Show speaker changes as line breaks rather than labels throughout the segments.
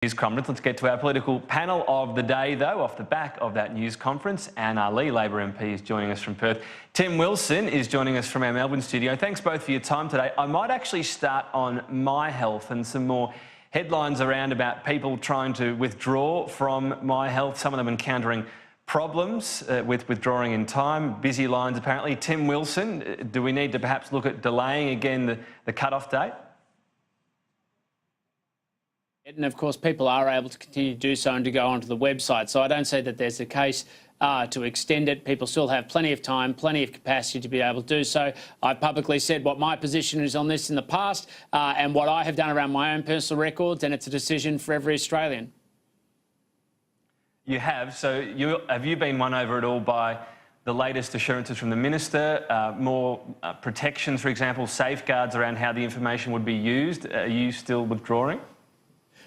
News conference. Let's get to our political panel of the day, though. Off the back of that news conference, Anna Lee, Labor MP, is joining us from Perth. Tim Wilson is joining us from our Melbourne studio. Thanks both for your time today. I might actually start on MyHealth and some more headlines around about people trying to withdraw from MyHealth, some of them encountering problems with withdrawing in time, busy lines apparently. Tim Wilson, do we need to perhaps look at delaying again the cut-off date?
And of course, people are able to continue to do so and to go onto the website. So I don't say that there's a case to extend it. People still have plenty of time, plenty of capacity to be able to do so. I've publicly said what my position is on this in the past and what I have done around my own personal records, and it's a decision for every Australian.
You have. So have you been won over at all by the latest assurances from the Minister, more protections, for example, safeguards around how the information would be used? Are you still withdrawing?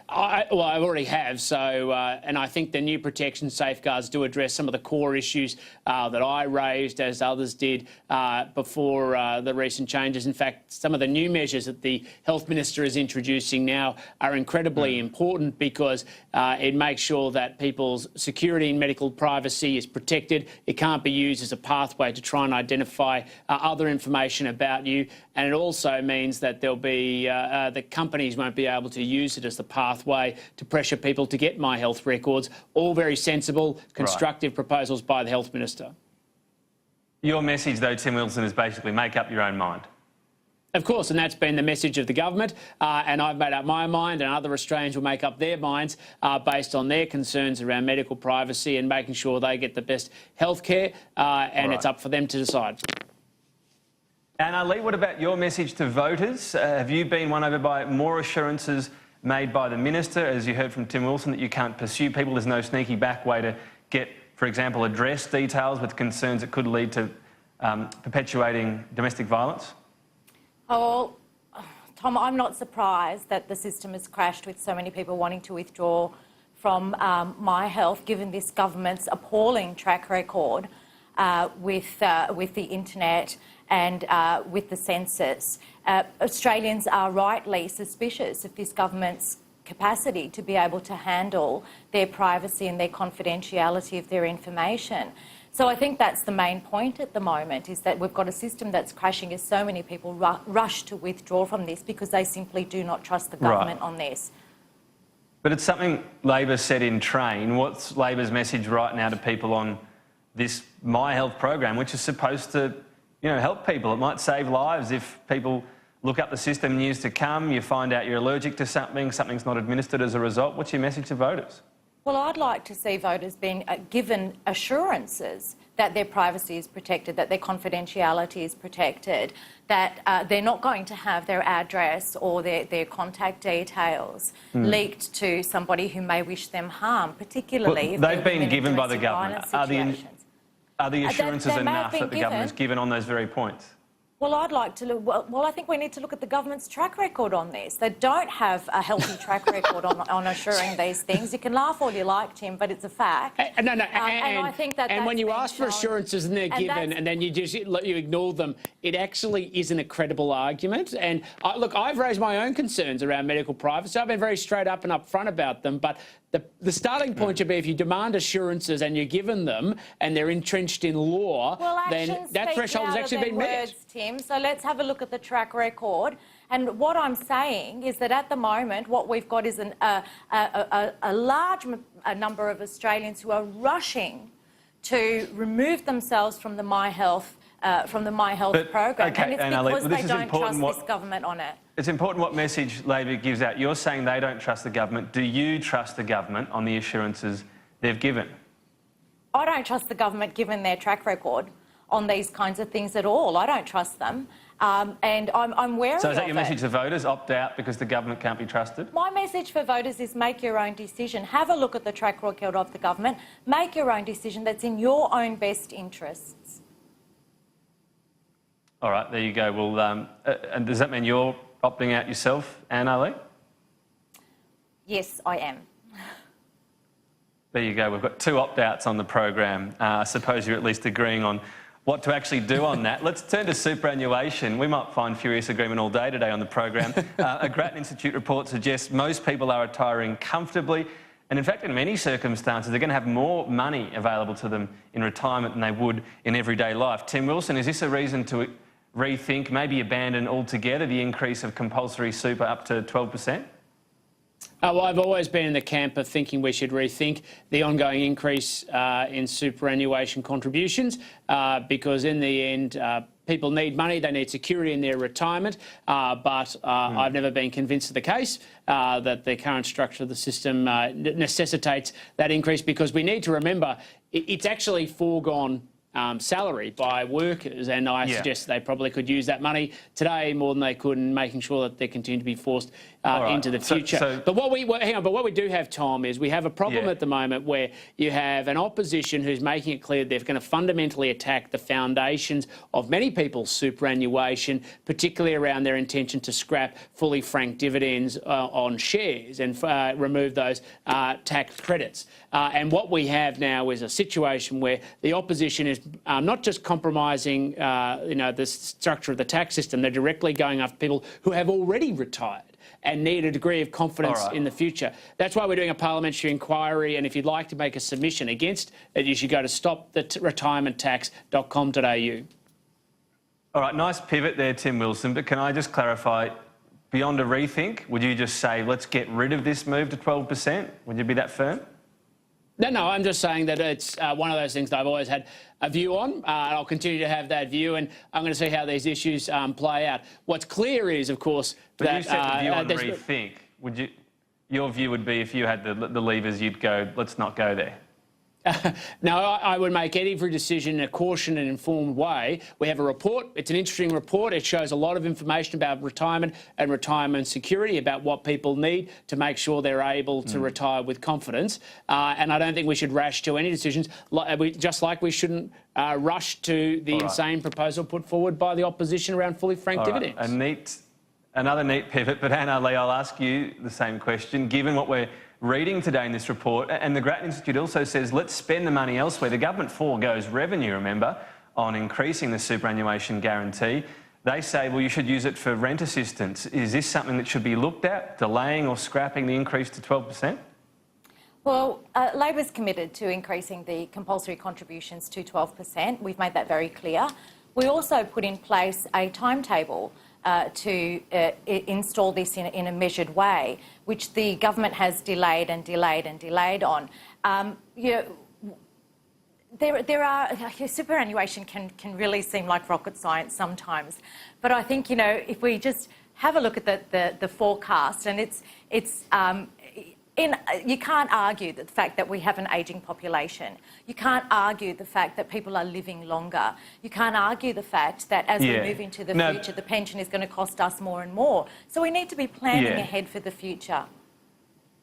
I already have, and I think the new protection safeguards do address some of the core issues that I raised, as others did, before the recent changes. In fact, some of the new measures that the Health Minister is introducing now are incredibly important because it makes sure that people's security and medical privacy is protected. It can't be used as a pathway to try and identify other information about you, and it also means that there'll be the companies won't be able to use it as the pathway to pressure people to get MyHealth records. All very sensible, constructive proposals by the Health Minister.
Your message, though, Tim Wilson, is basically make up your own mind.
Of course, and that's been the message of the government, and I've made up my mind, and other Australians will make up their minds based on their concerns around medical privacy and making sure they get the best health care, and it's up for them to decide.
Anna Lee, what about your message to voters? Have you been won over by more assurances made by the Minister, as you heard from Tim Wilson, that you can't pursue people? There's no sneaky back way to get, for example, address details with concerns that could lead to perpetuating domestic violence?
Oh, Tom, I'm not surprised that the system has crashed with so many people wanting to withdraw from MyHealth, given this government's appalling track record with the internet and with the census. Australians are rightly suspicious of this government's capacity to be able to handle their privacy and their confidentiality of their information. So I think that's the main point at the moment, is that we've got a system that's crashing as so many people rush to withdraw from this because they simply do not trust the government on this.
But it's something Labor said in Train. What's Labor's message right now to people on this MyHealth program, which is supposed to, help people? It might save lives if people look up the system in years to come, you find out you're allergic to something, something's not administered as a result. What's your message to voters?
Well, I'd like to see voters being given assurances that their privacy is protected, that their confidentiality is protected, that they're not going to have their address or their contact details leaked to somebody who may wish them harm, if
they've been given by the government. Are the assurances enough that the government has given on those very points?
Well, I'd like to look. Well, I think we need to look at the government's track record on this. They don't have a healthy track record on assuring these things. You can laugh all you like, Tim, but it's a fact.
And
I think that
when you ask for assurances and they're given, and then you ignore them, it actually isn't a credible argument. And look, I've raised my own concerns around medical privacy. I've been very straight up and upfront about them, but the starting point should be, if you demand assurances and you're given them and they're entrenched in law, then that threshold has actually been met.
Tim, so let's have a look at the track record. And what I'm saying is that at the moment, what we've got is a large number of Australians who are rushing to remove themselves from the MyHealth program,
okay,
and it's because they don't trust this government on it.
It's important what message Labor gives out. You're saying they don't trust the government. Do you trust the government on the assurances they've given?
I don't trust the government given their track record on these kinds of things at all. I don't trust them, and I'm wary of it.
So is that your message to voters? Opt out because the government can't be trusted?
My message for voters is make your own decision. Have a look at the track record of the government. Make your own decision that's in your own best interests.
All right, there you go. Well, and does that mean you're opting out yourself, Anna Lee?
Yes, I am.
There you go. We've got two opt-outs on the program. I suppose you're at least agreeing on what to actually do on that. Let's turn to superannuation. We might find furious agreement all day today on the program. A Grattan Institute report suggests most people are retiring comfortably, and in fact, in many circumstances, they're going to have more money available to them in retirement than they would in everyday life. Tim Wilson, is this a reason to rethink, maybe abandon altogether the increase of compulsory super up to 12%?
Well, I've always been in the camp of thinking we should rethink the ongoing increase in superannuation contributions because in the end, people need money, they need security in their retirement, but I've never been convinced of the case that the current structure of the system necessitates that increase, because we need to remember it's actually foregone salary by workers, and I suggest they probably could use that money today more than they could in making sure that they continue to be forced into the future. But what we do have, Tom, is we have a problem at the moment where you have an opposition who's making it clear they're going to fundamentally attack the foundations of many people's superannuation, particularly around their intention to scrap fully franked dividends on shares and remove those tax credits. And what we have now is a situation where the opposition is not just compromising, the structure of the tax system, they're directly going after people who have already retired and need a degree of confidence in the future. That's why we're doing a parliamentary inquiry, and if you'd like to make a submission against it, you should go to stoptheretirementtax.com.au.
All right, nice pivot there, Tim Wilson, but can I just clarify, beyond a rethink, would you just say, let's get rid of this move to 12%? Would you be that firm?
No, I'm just saying that it's one of those things that I've always had a view on. I'll continue to have that view, and I'm going to see how these issues play out. What's clear is, of course,
but
that...
you said the view on rethink. Your view would be, if you had the levers, you'd go, let's not go there.
No, I would make every decision in a cautioned and informed way. We have a report. It's an interesting report. It shows a lot of information about retirement and retirement security, about what people need to make sure they're able to retire with confidence. And I don't think we should rash to any decisions, just like we shouldn't rush to the insane proposal put forward by the opposition around fully franked dividends.
Another neat pivot, but Anna Lee, I'll ask you the same question. Given what we're reading today in this report, and the Grattan Institute also says, let's spend the money elsewhere. The government foregoes revenue, remember, on increasing the superannuation guarantee. They say, well, you should use it for rent assistance. Is this something that should be looked at, delaying or scrapping the increase to 12%?
Well, Labor's committed to increasing the compulsory contributions to 12%. We've made that very clear. We also put in place a timetable to install this in a measured way, which the government has delayed and delayed and delayed on. Superannuation can really seem like rocket science sometimes, but I think, if we just have a look at the forecast, and you can't argue the fact that we have an ageing population. You can't argue the fact that people are living longer. You can't argue the fact that as we move into the future, the pension is going to cost us more and more. So we need to be planning ahead for the future.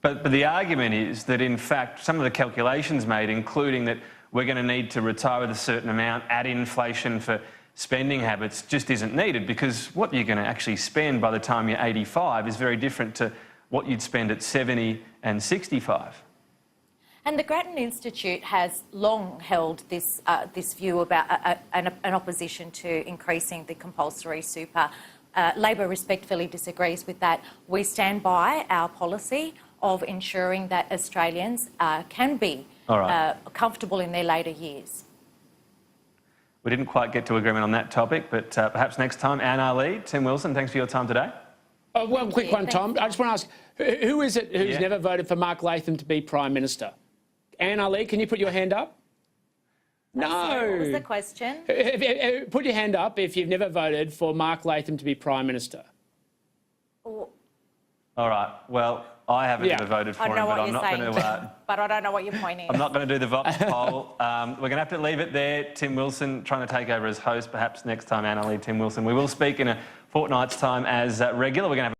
But the argument is that, in fact, some of the calculations made, including that we're going to need to retire with a certain amount, add inflation for spending habits, just isn't needed, because what you're going to actually spend by the time you're 85 is very different to what you'd spend at 70 and 65.
And the Grattan Institute has long held this view about an opposition to increasing the compulsory super. Labor respectfully disagrees with that. We stand by our policy of ensuring that Australians can be comfortable in their later years.
We didn't quite get to agreement on that topic, but perhaps next time. Anna Lee, Tim Wilson, thanks for your time today.
One quick one, Tom. I just want to ask, who is it who's never voted for Mark Latham to be Prime Minister? Anna Lee, can you put your hand up? No.
What was the question?
Put your hand up if you've never voted for Mark Latham to be Prime Minister.
Oh.
All right. Well, I haven't ever voted for him, but I'm not going to...
but I don't know what you're pointing at.
I'm not going to do the Vox poll. We're going to have to leave it there. Tim Wilson trying to take over as host. Perhaps next time, Anna Lee, Tim Wilson. We will speak in a fortnight's time as regular. We're going to have